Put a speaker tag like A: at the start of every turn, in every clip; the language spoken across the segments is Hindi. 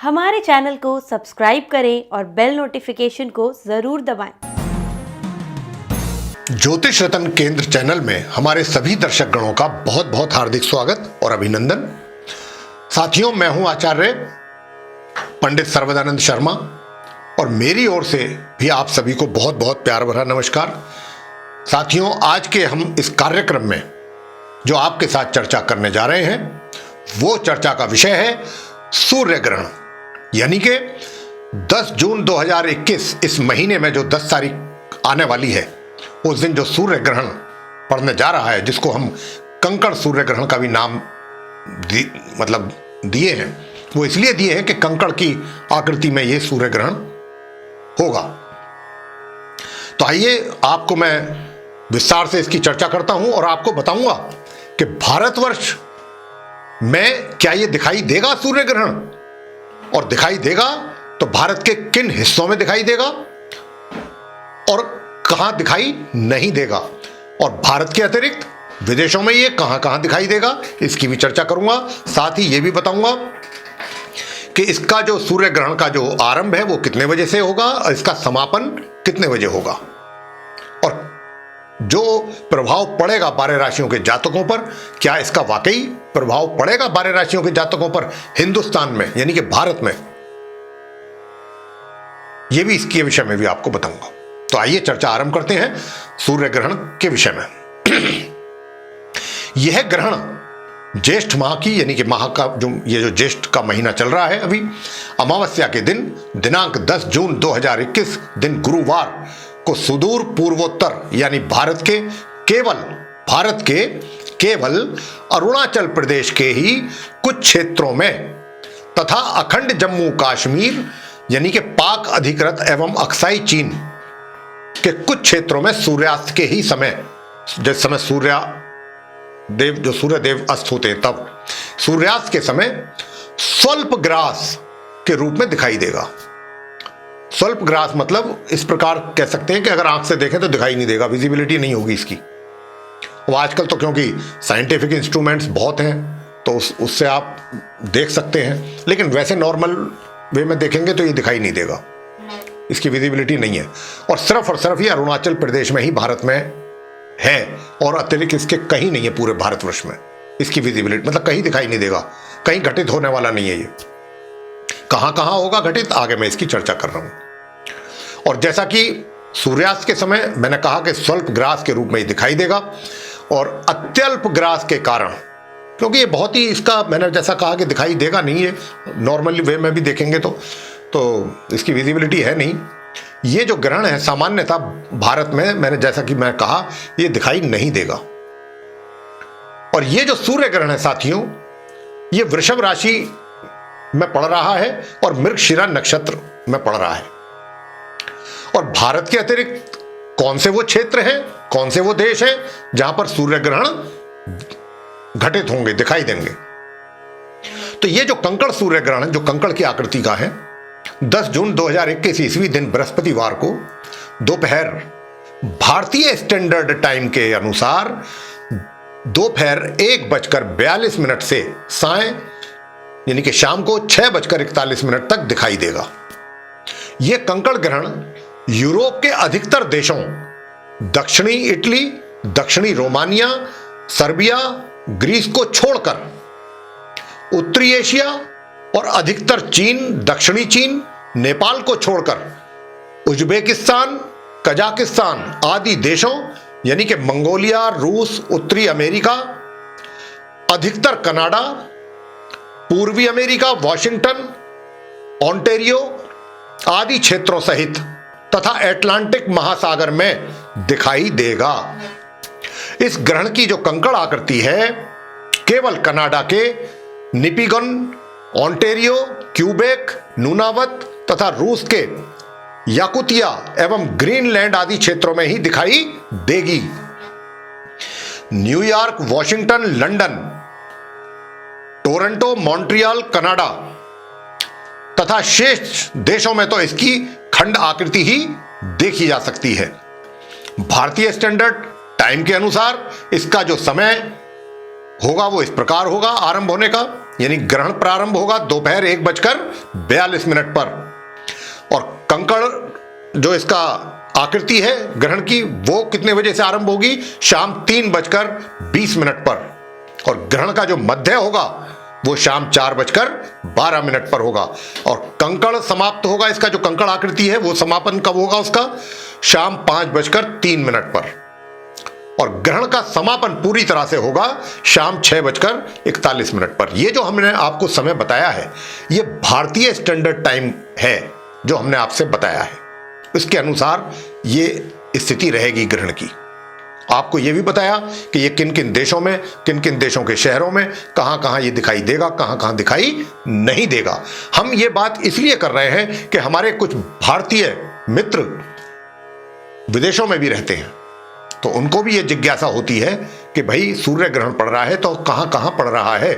A: हमारे चैनल को सब्सक्राइब करें और बेल नोटिफिकेशन को जरूर दबाएं।
B: ज्योतिष रत्न केंद्र चैनल में हमारे सभी दर्शक गणों का बहुत बहुत हार्दिक स्वागत और अभिनंदन। साथियों, मैं हूं आचार्य पंडित सर्वदानंद शर्मा और मेरी ओर से भी आप सभी को बहुत बहुत प्यार भरा नमस्कार। साथियों, आज के हम इस कार्यक्रम में जो आपके साथ चर्चा करने जा रहे हैं वो चर्चा का विषय है सूर्य ग्रहण, यानी कि 10 जून 2021 इस महीने में जो 10 तारीख आने वाली है उस दिन जो सूर्य ग्रहण पड़ने जा रहा है, जिसको हम कंकड़ सूर्य ग्रहण का भी नाम दिए हैं। वो इसलिए दिए हैं कि कंकड़ की आकृति में ये सूर्य ग्रहण होगा। तो आइए आपको मैं विस्तार से इसकी चर्चा करता हूं और आपको बताऊंगा कि भारतवर्ष में क्या ये दिखाई देगा सूर्य ग्रहण, और दिखाई देगा तो भारत के किन हिस्सों में दिखाई देगा और कहां दिखाई नहीं देगा, और भारत के अतिरिक्त विदेशों में ये कहां कहां दिखाई देगा, इसकी भी चर्चा करूंगा। साथ ही ये भी बताऊंगा कि इसका जो सूर्य ग्रहण का जो आरंभ है वो कितने बजे से होगा और इसका समापन कितने बजे होगा, और जो प्रभाव पड़ेगा 12 राशियों के जातकों पर, क्या इसका वाकई प्रभाव पड़ेगा 12 राशियों के जातकों पर हिंदुस्तान में यानी कि भारत में, यह भी इसके विषय में भी आपको बताऊंगा। तो आइए चर्चा आरंभ करते हैं सूर्य ग्रहण के विषय में। यह ग्रहण ज्येष्ठ माह की यानी कि माह का जो ज्येष्ठ का महीना चल रहा है अभी, अमावस्या के दिन दिनांक 10 जून 2021 दिन गुरुवार को सुदूर पूर्वोत्तर यानी भारत के केवल अरुणाचल प्रदेश के ही कुछ क्षेत्रों में तथा अखंड जम्मू कश्मीर यानी कि पाक अधिकृत एवं अक्साई चीन के कुछ क्षेत्रों में सूर्यास्त के ही समय, जिस समय सूर्य देव अस्त होते हैं, तब सूर्यास्त के समय स्वल्प ग्रास के रूप में दिखाई देगा। स्वल्प ग्रास मतलब इस प्रकार कह सकते हैं कि अगर आंख से देखें तो दिखाई नहीं देगा, विजिबिलिटी नहीं होगी इसकी। वो आजकल तो क्योंकि साइंटिफिक इंस्ट्रूमेंट्स बहुत हैं तो उससे आप देख सकते हैं, लेकिन वैसे नॉर्मल वे में देखेंगे तो ये दिखाई नहीं देगा, इसकी विजिबिलिटी नहीं है। और सिर्फ ये अरुणाचल प्रदेश में ही भारत में है और अतिरिक्त इसके कहीं नहीं है पूरे भारतवर्ष में इसकी विजिबिलिटी, मतलब कहीं दिखाई नहीं देगा, कहीं घटित होने वाला नहीं है। ये कहां कहां होगा घटित, आगे मैं इसकी चर्चा कर रहा हूं। और जैसा कि सूर्यास्त के समय मैंने कहा कि स्वल्प ग्रास के रूप में ही दिखाई देगा, और अत्यल्प ग्रास के कारण, क्योंकि ये बहुत ही इसका मैंने जैसा कहा कि दिखाई देगा नहीं है, नॉर्मली वे में भी देखेंगे तो इसकी विजिबिलिटी है नहीं। ये जो ग्रहण है सामान्यतः भारत में मैंने जैसा कि मैं कहा ये दिखाई नहीं देगा। और ये जो सूर्य ग्रहण है साथियों, ये वृषभ राशि में पड़ रहा है और मृगशिरा नक्षत्र में पड़ रहा है। और भारत के अतिरिक्त कौन से वो क्षेत्र हैं, कौन से वो देश हैं जहां पर सूर्य ग्रहण घटित होंगे, दिखाई देंगे। तो ये जो कंकड़ सूर्य ग्रहण जो कंकड़ की आकृति का है, 10 जून 2021 ईस्वी दिन बृहस्पतिवार को दोपहर भारतीय स्टैंडर्ड टाइम के अनुसार दोपहर 1:42 से साय यानी कि शाम को 6:41 तक दिखाई देगा। यह कंकड़ ग्रहण यूरोप के अधिकतर देशों, दक्षिणी इटली, दक्षिणी रोमानिया, सर्बिया, ग्रीस को छोड़कर उत्तरी एशिया और अधिकतर चीन, दक्षिणी चीन, नेपाल को छोड़कर उज्बेकिस्तान, कजाकिस्तान आदि देशों यानी कि मंगोलिया, रूस, उत्तरी अमेरिका, अधिकतर कनाडा, पूर्वी अमेरिका, वॉशिंगटन, ओंटारियो आदि क्षेत्रों सहित तथा अटलांटिक महासागर में दिखाई देगा। इस ग्रहण की जो कंकड़ आकृति है केवल कनाडा के निपिगन, ओंटारियो, क्यूबेक, नूनावत तथा रूस के याकुतिया एवं ग्रीनलैंड आदि क्षेत्रों में ही दिखाई देगी। New York, Washington, London, Toronto, Montreal, Canada तथा शेष देशों में तो इसकी खंड आकृति ही देखी जा सकती है। भारतीय स्टैंडर्ड टाइम के अनुसार इसका जो समय होगा वो इस प्रकार होगा आरंभ होने का, यानी ग्रहण प्रारंभ होगा दोपहर 1:42 पर, और कंकड़ जो इसका आकृति है ग्रहण की वो कितने बजे से आरंभ होगी? शाम 3:20 पर, और ग्रहण का जो मध्य होगा वो शाम 4:12 पर होगा, और कंकड़ समाप्त होगा, इसका जो कंकड़ आकृति है वो समापन कब होगा उसका? शाम 5:03 पर, और ग्रहण का समापन पूरी तरह से होगा शाम 6:41 पर। ये जो हमने आपको समय बताया है ये भारतीय स्टैंडर्ड टाइम है जो हमने आपसे बताया है, इसके अनुसार ये स्थिति रहेगी ग्रहण की। आपको ये भी बताया कि ये किन किन देशों में, किन किन देशों के शहरों में कहां कहां ये दिखाई देगा, कहां कहां दिखाई नहीं देगा। हम ये बात इसलिए कर रहे हैं कि हमारे कुछ भारतीय मित्र विदेशों में भी रहते हैं, तो उनको भी ये जिज्ञासा होती है कि भाई सूर्य ग्रहण पड़ रहा है तो कहां कहां पड़ रहा है।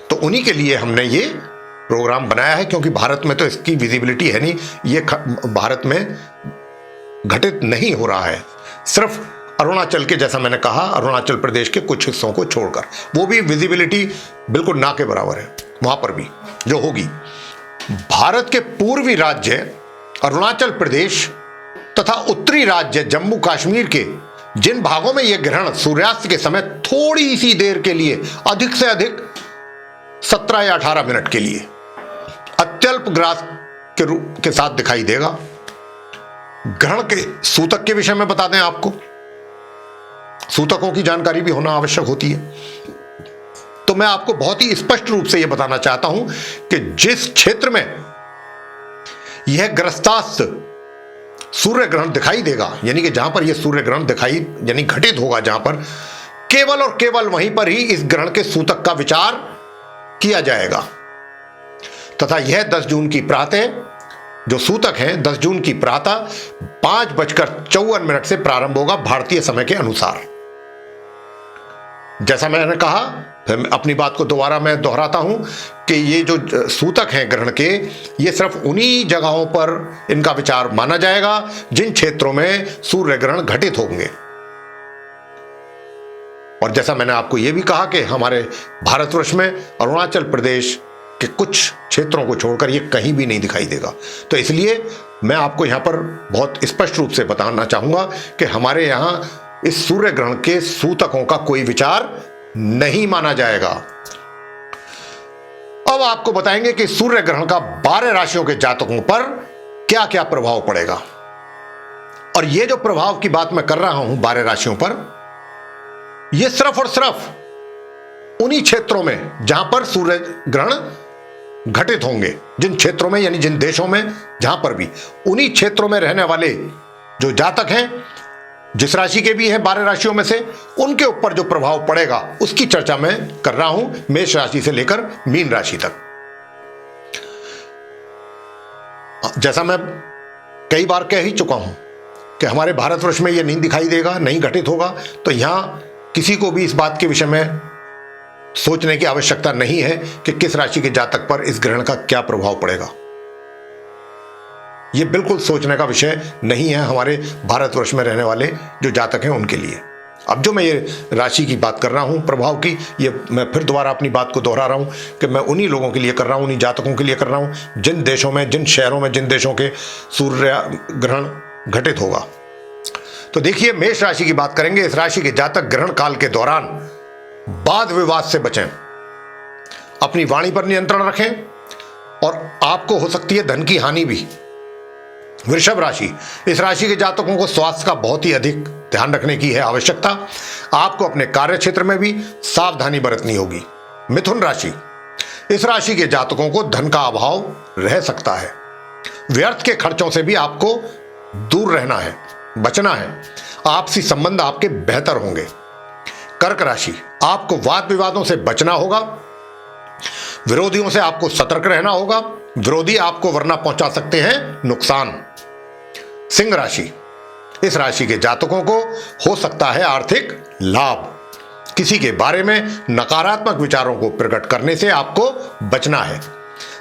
B: तो उन्हीं के लिए हमने ये प्रोग्राम बनाया है, क्योंकि भारत में तो इसकी विजिबिलिटी है नहीं, ये भारत में घटित नहीं हो रहा है, सिर्फ अरुणाचल के, जैसा मैंने कहा, अरुणाचल प्रदेश के कुछ हिस्सों को छोड़कर, वो भी विजिबिलिटी बिल्कुल ना के बराबर है वहां पर भी जो होगी। भारत के पूर्वी राज्य अरुणाचल प्रदेश तथा उत्तरी राज्य जम्मू कश्मीर के जिन भागों में यह ग्रहण सूर्यास्त के समय थोड़ी सी देर के लिए, अधिक से अधिक 17 या 18 मिनट के लिए अत्यल्प ग्रास के रूप के साथ दिखाई देगा। ग्रहण के सूतक के विषय में बता दें आपको, सूतकों की जानकारी भी होना आवश्यक होती है, तो मैं आपको बहुत ही स्पष्ट रूप से यह बताना चाहता हूं कि जिस क्षेत्र में यह ग्रस्तास्त सूर्य ग्रहण दिखाई देगा, यानी कि जहां पर यह सूर्य ग्रहण दिखाई यानी घटित होगा, जहां पर केवल और केवल वहीं पर ही इस ग्रहण के सूतक का विचार किया जाएगा, तथा यह 10 जून की प्रातः जो सूतक हैं 10 जून की प्रातः 5:54 से प्रारंभ होगा भारतीय समय के अनुसार। जैसा मैंने कहा, फिर अपनी बात को दोबारा मैं दोहराता हूं कि ये जो सूतक हैं ग्रहण के, ये सिर्फ उन्हीं जगहों पर इनका विचार माना जाएगा जिन क्षेत्रों में सूर्य ग्रहण घटित होंगे। और जैसा मैंने आपको यह भी कहा कि हमारे भारतवर्ष में अरुणाचल प्रदेश के कुछ क्षेत्रों को छोड़कर ये कहीं भी नहीं दिखाई देगा, तो इसलिए मैं आपको यहां पर बहुत स्पष्ट रूप से बताना चाहूंगा कि हमारे यहां इस सूर्य ग्रहण के सूतकों का कोई विचार नहीं माना जाएगा। अब आपको बताएंगे कि सूर्य ग्रहण का 12 राशियों के जातकों पर क्या क्या प्रभाव पड़ेगा। और यह जो प्रभाव की बात मैं कर रहा हूं 12 राशियों पर, यह सिर्फ और सिर्फ उन्हीं क्षेत्रों में जहां पर सूर्य ग्रहण घटित होंगे, जिन क्षेत्रों में यानी जिन देशों में जहां पर भी, उन्हीं क्षेत्रों में रहने वाले जो जातक हैं, जिस राशि के भी हैं 12 राशियों में से, उनके ऊपर जो प्रभाव पड़ेगा उसकी चर्चा मैं कर रहा हूं, मेष राशि से लेकर मीन राशि तक। जैसा मैं कई बार कह ही चुका हूं कि हमारे भारतवर्ष में यह नहीं दिखाई देगा, नहीं घटित होगा, तो यहां किसी को भी इस बात के विषय में सोचने की आवश्यकता नहीं है कि किस राशि के जातक पर इस ग्रहण का क्या प्रभाव पड़ेगा। यह बिल्कुल सोचने का विषय नहीं है हमारे भारतवर्ष में रहने वाले जो जातक हैं उनके लिए। अब जो मैं ये राशि की बात कर रहा हूं प्रभाव की, ये मैं फिर दोबारा अपनी बात को दोहरा रहा हूं कि मैं उन्हीं लोगों के लिए कर रहा हूं, उन्हीं जातकों के लिए कर रहा हूं जिन देशों में, जिन शहरों में, जिन देशों के सूर्य ग्रहण घटित होगा। तो देखिए, मेष राशि की बात करेंगे। इस राशि के जातक ग्रहण काल के दौरान वाद विवाद से बचें, अपनी वाणी पर नियंत्रण रखें, और आपको हो सकती है धन की हानि भी। वृषभ राशि, इस राशि के जातकों को स्वास्थ्य का बहुत ही अधिक ध्यान रखने की है आवश्यकता। आपको अपने कार्य क्षेत्र में भी सावधानी बरतनी होगी। मिथुन राशि, इस राशि के जातकों को धन का अभाव रह सकता है। व्यर्थ के खर्चों से भी आपको दूर रहना है, बचना है। आपसी संबंध आपके बेहतर होंगे। कर्क राशि, आपको वाद विवादों से बचना होगा। विरोधियों से आपको सतर्क रहना होगा, विरोधी आपको वरना पहुंचा सकते हैं नुकसान। सिंह राशि, इस राशि के जातकों को हो सकता है आर्थिक लाभ। किसी के बारे में नकारात्मक विचारों को प्रकट करने से आपको बचना है,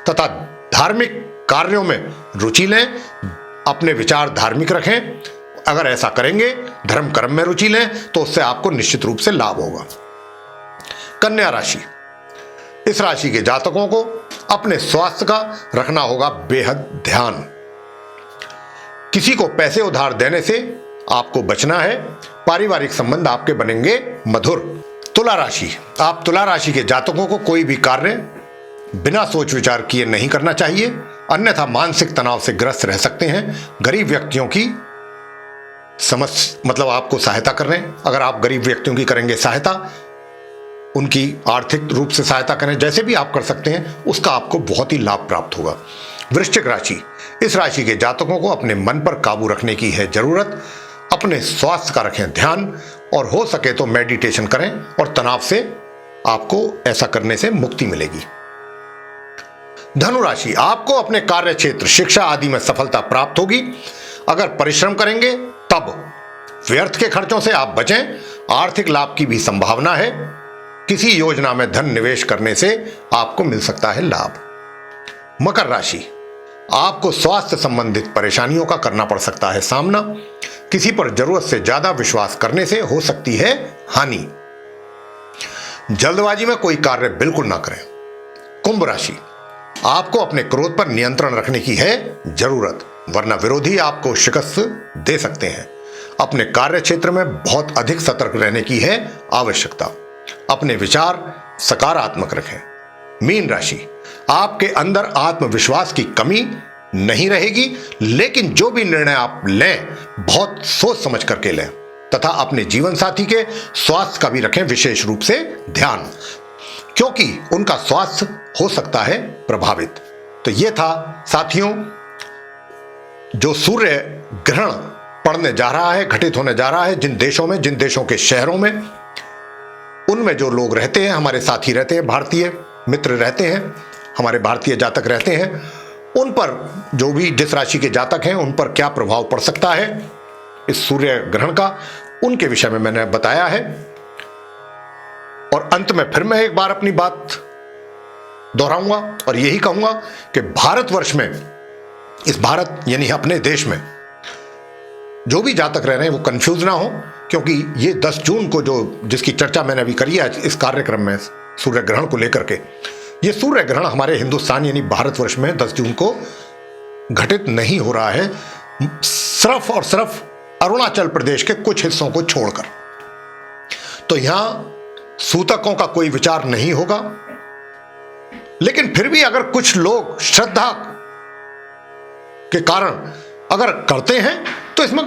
B: तथा धार्मिक कार्यों में रुचि लें। अपने विचार धार्मिक रखें अगर ऐसा करेंगे, धर्म कर्म में रुचि लें, तो उससे आपको निश्चित रूप से लाभ होगा। कन्या राशि, इस राशि के जातकों को अपने स्वास्थ्य का रखना होगा बेहद ध्यान। किसी को पैसे उधार देने से आपको बचना है। पारिवारिक संबंध आपके बनेंगे मधुर। तुला राशि, आप तुला राशि के जातकों को कोई भी कार्य बिना सोच विचार किए नहीं करना चाहिए, अन्यथा मानसिक तनाव से ग्रस्त रह सकते हैं। गरीब व्यक्तियों की मतलब आपको सहायता कर रहे हैं। अगर आप गरीब व्यक्तियों की करेंगे सहायता, उनकी आर्थिक रूप से सहायता करें, जैसे भी आप कर सकते हैं, उसका आपको बहुत ही लाभ प्राप्त होगा। वृश्चिक राशि, इस राशि के जातकों को अपने मन पर काबू रखने की है जरूरत। अपने स्वास्थ्य का रखें ध्यान और हो सके तो मेडिटेशन करें और तनाव से आपको ऐसा करने से मुक्ति मिलेगी। धनु राशि, आपको अपने कार्य क्षेत्र, शिक्षा आदि में सफलता प्राप्त होगी। अगर परिश्रम करेंगे तब व्यर्थ के खर्चों से आप बचें। आर्थिक लाभ की भी संभावना है। किसी योजना में धन निवेश करने से आपको मिल सकता है लाभ। मकर राशि, आपको स्वास्थ्य संबंधित परेशानियों का करना पड़ सकता है सामना। किसी पर जरूरत से ज्यादा विश्वास करने से हो सकती है हानि। जल्दबाजी में कोई कार्य बिल्कुल ना करें। कुंभ राशि, आपको अपने क्रोध पर नियंत्रण रखने की है जरूरत, वरना विरोधी आपको शिकस्त दे सकते हैं। अपने कार्य क्षेत्र में बहुत अधिक सतर्क रहने की है आवश्यकता। अपने विचार सकारात्मक रखें। मीन राशि, आपके अंदर आत्मविश्वास की कमी नहीं रहेगी, लेकिन जो भी निर्णय आप लें बहुत सोच समझ करके लें तथा अपने जीवन साथी के स्वास्थ्य का भी रखें विशेष रूप से ध्यान, क्योंकि उनका स्वास्थ्य हो सकता है प्रभावित। तो यह था साथियों, जो सूर्य ग्रहण पड़ने जा रहा है, घटित होने जा रहा है, जिन देशों के शहरों में, उनमें जो लोग रहते हैं, हमारे साथी रहते हैं, भारतीय मित्र रहते हैं, हमारे भारतीय जातक रहते हैं, उन पर जो भी जिस राशि के जातक हैं उन पर क्या प्रभाव पड़ सकता है इस सूर्य ग्रहण का, उनके विषय में मैंने बताया है। और अंत में फिर मैं एक बार अपनी बात दोहराऊंगा और यही कहूंगा कि भारतवर्ष में, इस भारत यानी अपने देश में जो भी जातक रह रहे हैं वो कंफ्यूज ना हो, क्योंकि ये 10 जून को जिसकी चर्चा मैंने अभी करी है इस कार्यक्रम में सूर्य ग्रहण को लेकर के, ये सूर्य ग्रहण हमारे हिंदुस्तान यानी भारतवर्ष में 10 जून को घटित नहीं हो रहा है, सिर्फ और सिर्फ अरुणाचल प्रदेश के कुछ हिस्सों को छोड़कर। तो यहां सूतकों का कोई विचार नहीं होगा, लेकिन फिर भी अगर कुछ लोग श्रद्धा के कारण अगर करते हैं तो इसमें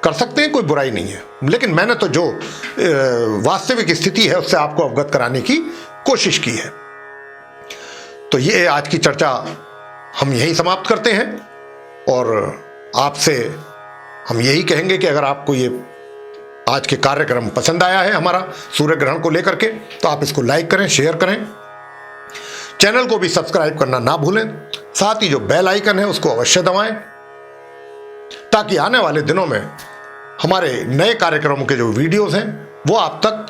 B: कर सकते हैं, कोई बुराई नहीं है। लेकिन मैंने तो जो वास्तविक स्थिति है उससे आपको अवगत कराने की कोशिश की है। तो ये आज की चर्चा हम यहीं समाप्त करते हैं और आपसे हम यही कहेंगे कि अगर आपको ये आज के कार्यक्रम पसंद आया है हमारा सूर्य ग्रहण को लेकर के, तो आप इसको लाइक करें, शेयर करें, चैनल को भी सब्सक्राइब करना ना भूलें। साथ ही जो बेल आइकन है उसको अवश्य दबाएं, ताकि आने वाले दिनों में हमारे नए कार्यक्रमों के जो वीडियोस हैं वो आप तक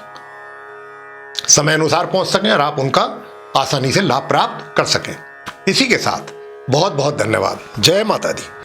B: समय अनुसार पहुंच सकें और आप उनका आसानी से लाभ प्राप्त कर सकें। इसी के साथ बहुत बहुत धन्यवाद। जय माता दी।